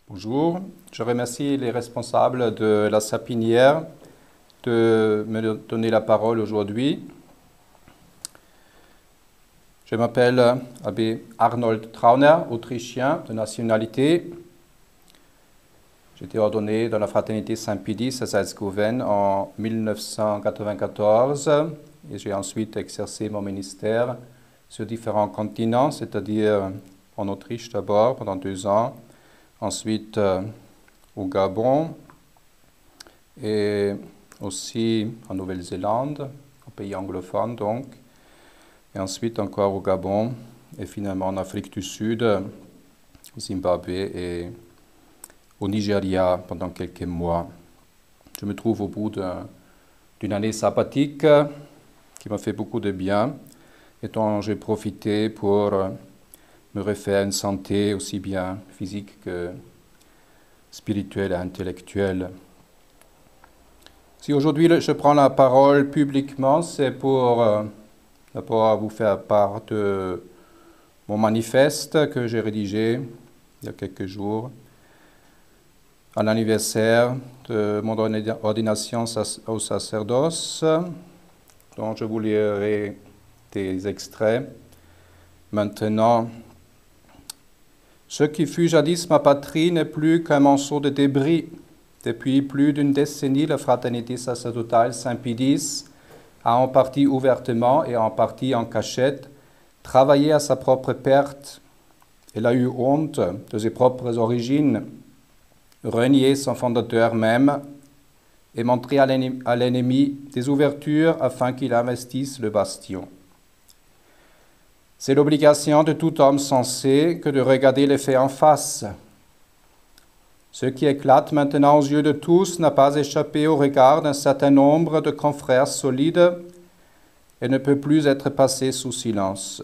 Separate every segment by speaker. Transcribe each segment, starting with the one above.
Speaker 1: Bonjour, je remercie les responsables de la Sapinière de me donner la parole aujourd'hui. Je m'appelle Abbé Arnold Trauner, autrichien de nationalité. J'ai été ordonné dans la fraternité Saint-Pédis à Salzgitter en 1994 et j'ai ensuite exercé mon ministère sur différents continents, c'est-à-dire en Autriche d'abord pendant 2 ans, ensuite au Gabon et aussi en Nouvelle-Zélande, au pays anglophone donc, et ensuite encore au Gabon et finalement en Afrique du Sud, au Zimbabwe et au Nigeria pendant quelques mois. Je me trouve au bout d'une année sabbatique qui m'a fait beaucoup de bien et dont j'ai profité pour me refaire une santé aussi bien physique que spirituelle et intellectuelle. Si aujourd'hui je prends la parole publiquement, c'est pour d'abord vous faire part de mon manifeste que j'ai rédigé il y a quelques jours, à l'anniversaire de mon ordination au sacerdoce, dont je vous lirai des extraits. Maintenant, ce qui fut jadis ma patrie n'est plus qu'un monceau de débris. Depuis plus d'une décennie, la fraternité sacerdotale Saint-Pédis a en partie ouvertement et en partie en cachette travaillé à sa propre perte. Elle a eu honte de ses propres origines, renié son fondateur même et montré à l'ennemi des ouvertures afin qu'il investisse le bastion. C'est l'obligation de tout homme sensé que de regarder les faits en face. Ce qui éclate maintenant aux yeux de tous n'a pas échappé au regard d'un certain nombre de confrères solides et ne peut plus être passé sous silence,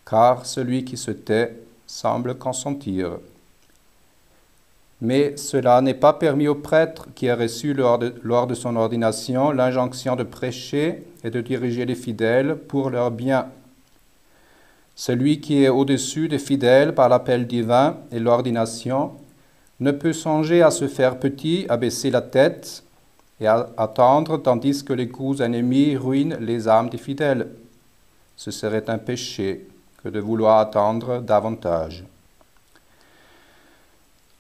Speaker 1: car celui qui se tait semble consentir. Mais cela n'est pas permis au prêtre qui a reçu lors de son ordination l'injonction de prêcher et de diriger les fidèles pour leur bien. Celui qui est au-dessus des fidèles par l'appel divin et l'ordination ne peut songer à se faire petit, à baisser la tête et à attendre tandis que les coups ennemis ruinent les âmes des fidèles. Ce serait un péché que de vouloir attendre davantage.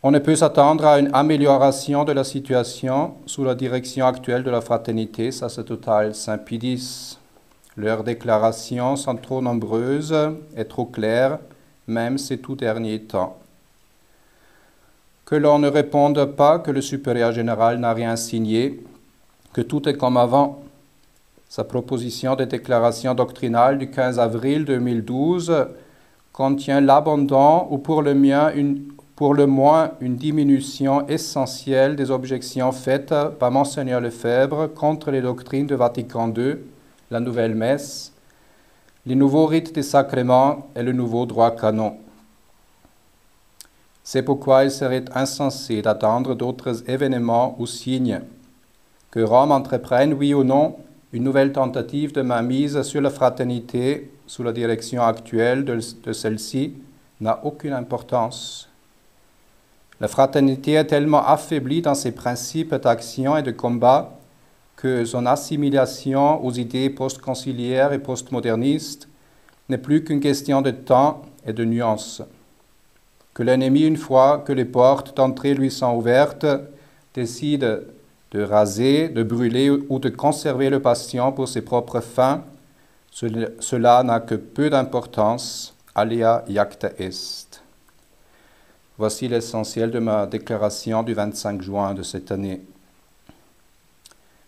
Speaker 1: On ne peut s'attendre à une amélioration de la situation sous la direction actuelle de la fraternité sacerdotale Saint-Pédis. Leurs déclarations sont trop nombreuses et trop claires, même ces tout derniers temps. Que l'on ne réponde pas que le supérieur général n'a rien signé, que tout est comme avant. Sa proposition de déclaration doctrinale du 15 avril 2012 contient l'abandon ou pour le moins une diminution essentielle des objections faites par Monseigneur Lefebvre contre les doctrines de Vatican II, la nouvelle messe, les nouveaux rites des sacrements et le nouveau droit canon. C'est pourquoi il serait insensé d'attendre d'autres événements ou signes. Que Rome entreprenne, oui ou non, une nouvelle tentative de mainmise sur la fraternité sous la direction actuelle de celle-ci n'a aucune importance. La fraternité est tellement affaiblie dans ses principes d'action et de combat que son assimilation aux idées post-conciliaires et post-modernistes n'est plus qu'une question de temps et de nuances. Que l'ennemi, une fois que les portes d'entrée lui sont ouvertes, décide de raser, de brûler ou de conserver le bastion pour ses propres fins, cela n'a que peu d'importance, alia iacta est. Voici l'essentiel de ma déclaration du 25 juin de cette année.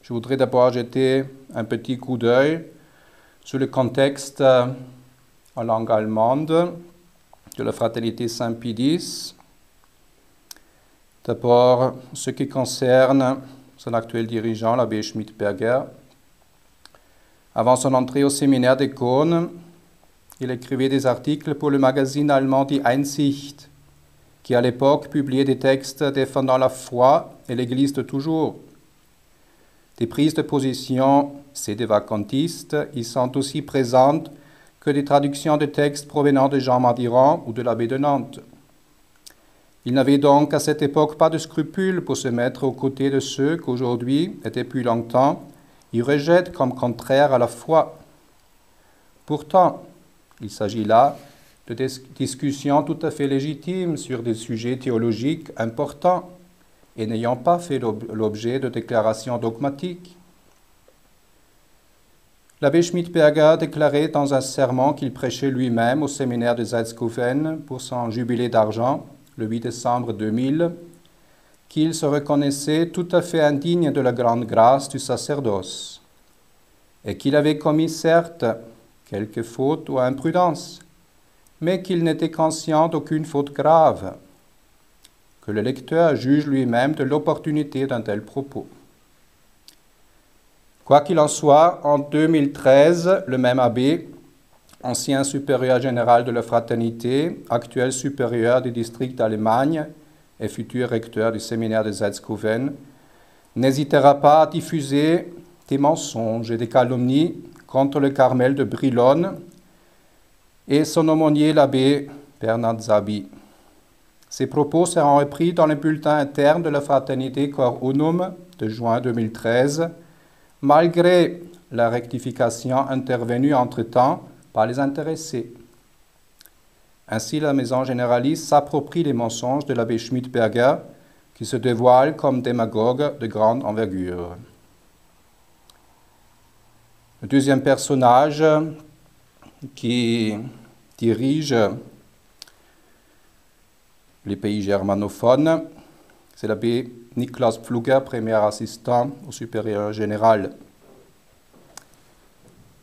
Speaker 1: Je voudrais d'abord jeter un petit coup d'œil sur le contexte en langue allemande de la fraternité Saint-Pédis. D'abord, ce qui concerne son actuel dirigeant, l'abbé Schmidberger. Avant son entrée au séminaire de Cône, il écrivait des articles pour le magazine allemand Die Einsicht, qui à l'époque publiait des textes défendant la foi et l'Église de toujours. Des prises de position sédévacantistes y sont aussi présentes que des traductions de textes provenant de Jean Madiran ou de l'abbé de Nantes. Il n'avait donc à cette époque pas de scrupules pour se mettre aux côtés de ceux qu'aujourd'hui, et depuis longtemps, il rejette comme contraires à la foi. Pourtant, il s'agit là de discussions tout à fait légitimes sur des sujets théologiques importants et n'ayant pas fait l'objet de déclarations dogmatiques. L'abbé Schmidberger déclarait dans un sermon qu'il prêchait lui-même au séminaire de Salzkofen pour son jubilé d'argent, le 8 décembre 2000, qu'il se reconnaissait tout à fait indigne de la grande grâce du sacerdoce et qu'il avait commis certes quelques fautes ou imprudences, mais qu'il n'était conscient d'aucune faute grave, que le lecteur juge lui-même de l'opportunité d'un tel propos. Quoi qu'il en soit, en 2013, le même abbé, ancien supérieur général de la Fraternité, actuel supérieur du district d'Allemagne et futur recteur du séminaire de Salzkofen, n'hésitera pas à diffuser des mensonges et des calomnies contre le Carmel de Brilon et son aumônier l'abbé Bernard Zabi. Ces propos seront repris dans le bulletin interne de la Fraternité Cor Unum de juin 2013, malgré la rectification intervenue entre-temps par les intéressés. Ainsi, la maison généraliste s'approprie les mensonges de l'abbé Schmidberger, qui se dévoile comme démagogue de grande envergure. Le deuxième personnage qui dirige les pays germanophones, c'est l'abbé Niklas Pflugger, premier assistant au supérieur général.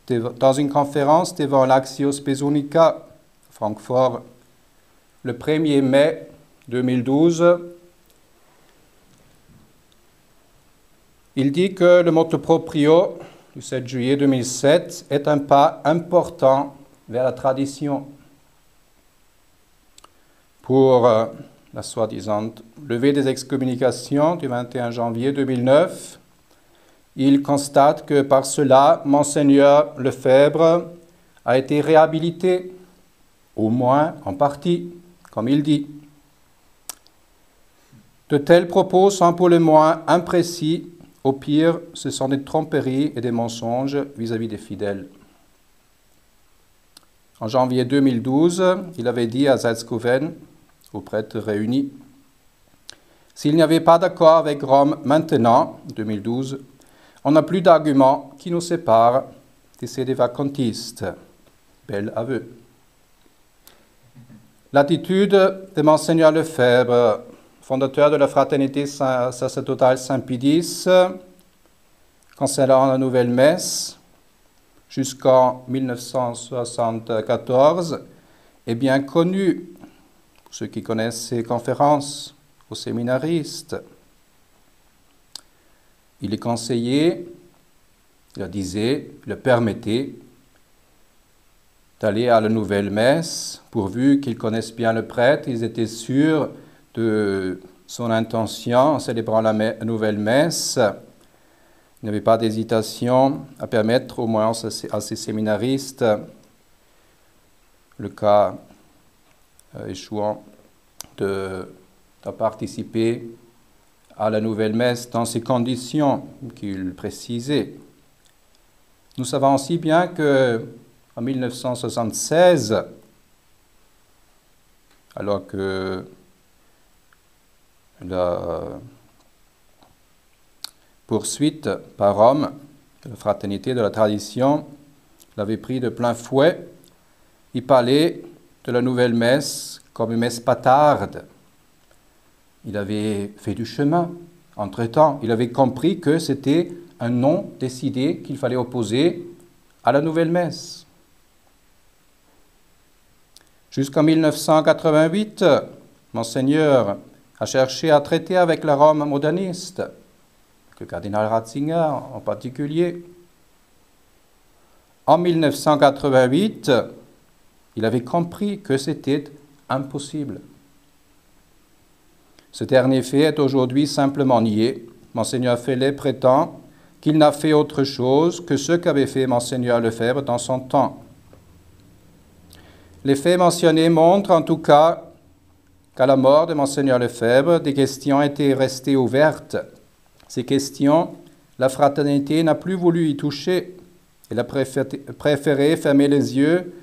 Speaker 1: Dans une conférence devant l'Axios Pesunica, à Francfort, le 1er mai 2012, il dit que le motu proprio du 7 juillet 2007 est un pas important vers la tradition pour la soi-disant levée des excommunications du 21 janvier 2009. Il constate que par cela, Monseigneur Lefebvre a été réhabilité, au moins en partie, comme il dit. De tels propos sont pour le moins imprécis. Au pire, ce sont des tromperies et des mensonges vis-à-vis des fidèles. En janvier 2012, il avait dit à Salzkofen, aux prêtres réunis, « S'il n'y avait pas d'accord avec Rome maintenant, 2012, on n'a plus d'arguments qui nous séparent des sédévacantistes. » Bel aveu. L'attitude de Monseigneur Lefebvre, fondateur de la Fraternité sacerdotale Saint-Pie-X, concernant la nouvelle messe, jusqu'en 1974, est bien connue pour ceux qui connaissent ses conférences aux séminaristes. Il est conseillé, il disait, il permettait d'aller à la nouvelle messe, pourvu qu'ils connaissent bien le prêtre, ils étaient sûrs de son intention en célébrant la nouvelle messe. Il n'y avait pas d'hésitation à permettre au moins à ces séminaristes, le cas échouant, de participer à la nouvelle messe dans ces conditions qu'il précisait. Nous savons aussi bien qu'en 1976, alors que la poursuite par Rome de la fraternité de la tradition l'avait pris de plein fouet, il parlait de la nouvelle messe comme une messe patarde. Il avait fait du chemin entre-temps. Il avait compris que c'était un nom décidé qu'il fallait opposer à la nouvelle messe. Jusqu'en 1988, Monseigneur a cherché à traiter avec la Rome moderniste, le cardinal Ratzinger en particulier. En 1988, il avait compris que c'était impossible. Ce dernier fait est aujourd'hui simplement nié. Monseigneur Fellet prétend qu'il n'a fait autre chose que ce qu'avait fait Monseigneur Lefebvre dans son temps. Les faits mentionnés montrent en tout cas qu'à la mort de Monseigneur Lefebvre, des questions étaient restées ouvertes. Ces questions, la fraternité n'a plus voulu y toucher. Elle a préféré fermer les yeux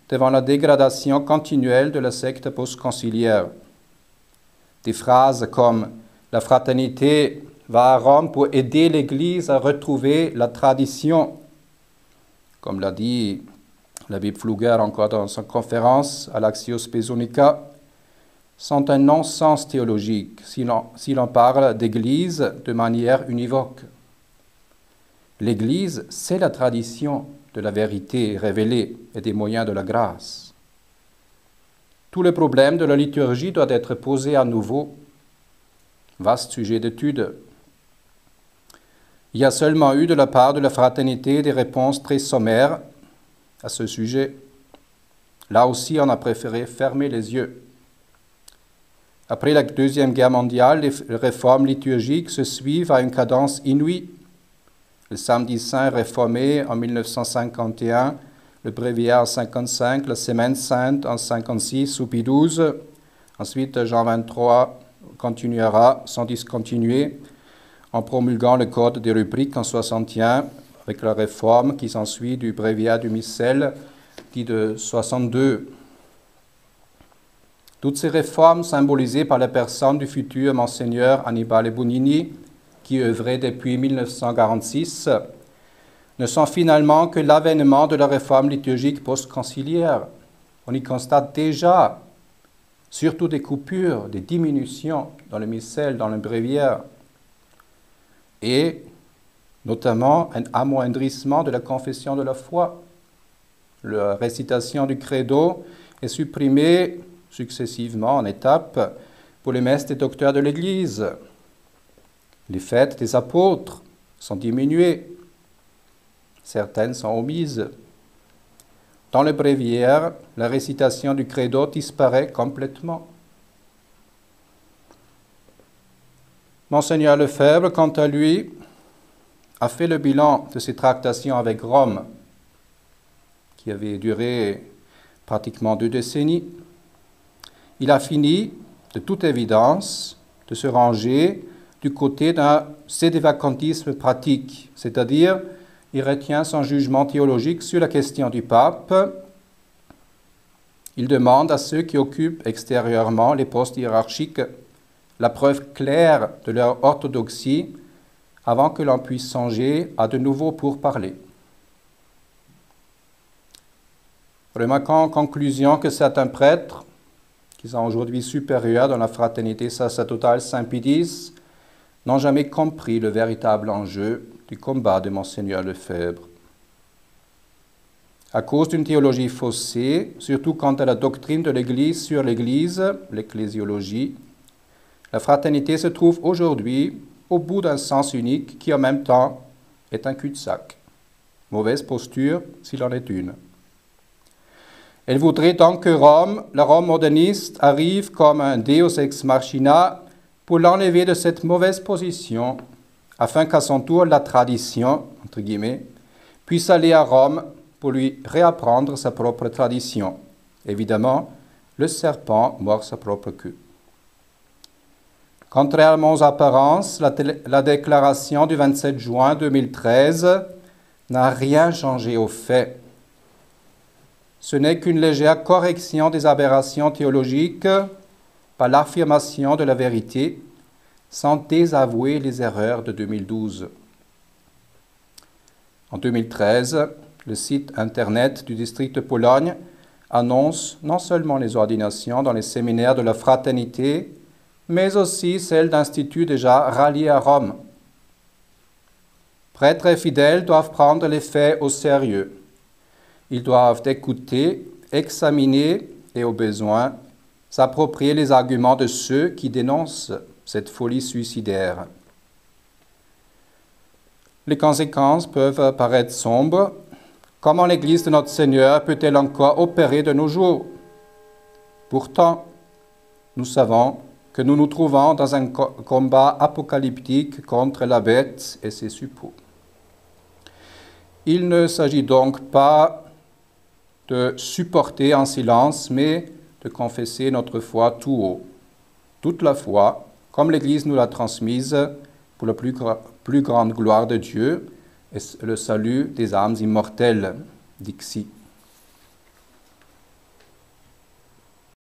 Speaker 1: devant la dégradation continuelle de la secte post-conciliaire. Des phrases comme « la fraternité va à Rome pour aider l'Église à retrouver la tradition », comme l'a dit l'abbé Pfluger encore dans sa conférence à l'Axio Spesonica, sont un non-sens théologique si l'on parle d'Église de manière univoque. L'Église, c'est la tradition de la vérité révélée et des moyens de la grâce. Tout le problème de la liturgie doit être posé à nouveau. Vaste sujet d'étude. Il y a seulement eu de la part de la fraternité des réponses très sommaires à ce sujet. Là aussi, on a préféré fermer les yeux. Après la Deuxième Guerre mondiale, les réformes liturgiques se suivent à une cadence inouïe. Le Samedi Saint réformé en 1951, le Bréviaire en 1955, la Semaine Sainte en 1956 sous Pie XII. Ensuite, Jean XXIII continuera sans discontinuer en promulguant le Code des rubriques en 1961 avec la réforme qui s'ensuit du Bréviaire du Missel dit de 1962. Toutes ces réformes symbolisées par la personne du futur Monseigneur Annibale Bugnini, qui œuvrait depuis 1946, ne sont finalement que l'avènement de la réforme liturgique post-conciliaire. On y constate déjà, surtout des coupures, des diminutions dans le missel, dans le bréviaire, et notamment un amoindrissement de la confession de la foi. La récitation du credo est supprimée successivement en étapes pour les messes des docteurs de l'Église. Les fêtes des apôtres sont diminuées. Certaines sont omises. Dans le bréviaire, la récitation du credo disparaît complètement. Monseigneur Lefebvre, quant à lui, a fait le bilan de ses tractations avec Rome, qui avaient duré pratiquement 2 décennies. Il a fini, de toute évidence, de se ranger du côté d'un sédévacantisme pratique, c'est-à-dire il retient son jugement théologique sur la question du pape. Il demande à ceux qui occupent extérieurement les postes hiérarchiques la preuve claire de leur orthodoxie avant que l'on puisse songer à de nouveaux pourparlers. Remarquons en conclusion que certains prêtres, qui sont aujourd'hui supérieurs dans la fraternité sacerdotale Saint-Pie X, n'ont jamais compris le véritable enjeu du combat de Monseigneur Lefebvre. À cause d'une théologie faussée, surtout quant à la doctrine de l'Église sur l'Église, l'ecclésiologie, la fraternité se trouve aujourd'hui au bout d'un sens unique qui en même temps est un cul-de-sac. Mauvaise posture s'il en est une. Elle voudrait donc que Rome, la Rome moderniste, arrive comme un Deus ex machina pour l'enlever de cette mauvaise position, afin qu'à son tour la tradition, entre guillemets, puisse aller à Rome pour lui réapprendre sa propre tradition. Évidemment, le serpent mord sa propre queue. Contrairement aux apparences, la déclaration du 27 juin 2013 n'a rien changé aux faits. Ce n'est qu'une légère correction des aberrations théologiques par l'affirmation de la vérité, sans désavouer les erreurs de 2012. En 2013, le site Internet du district de Pologne annonce non seulement les ordinations dans les séminaires de la fraternité, mais aussi celles d'instituts déjà ralliés à Rome. Prêtres et fidèles doivent prendre les faits au sérieux. Ils doivent écouter, examiner et, au besoin, s'approprier les arguments de ceux qui dénoncent cette folie suicidaire. Les conséquences peuvent paraître sombres. Comment l'Église de notre Seigneur peut-elle encore opérer de nos jours? Pourtant, nous savons que nous nous trouvons dans un combat apocalyptique contre la bête et ses suppôts. Il ne s'agit donc pas de supporter en silence, mais de confesser notre foi tout haut. toute la foi, comme l'Église nous l'a transmise, pour la plus grande gloire de Dieu et le salut des âmes immortelles. Dixit.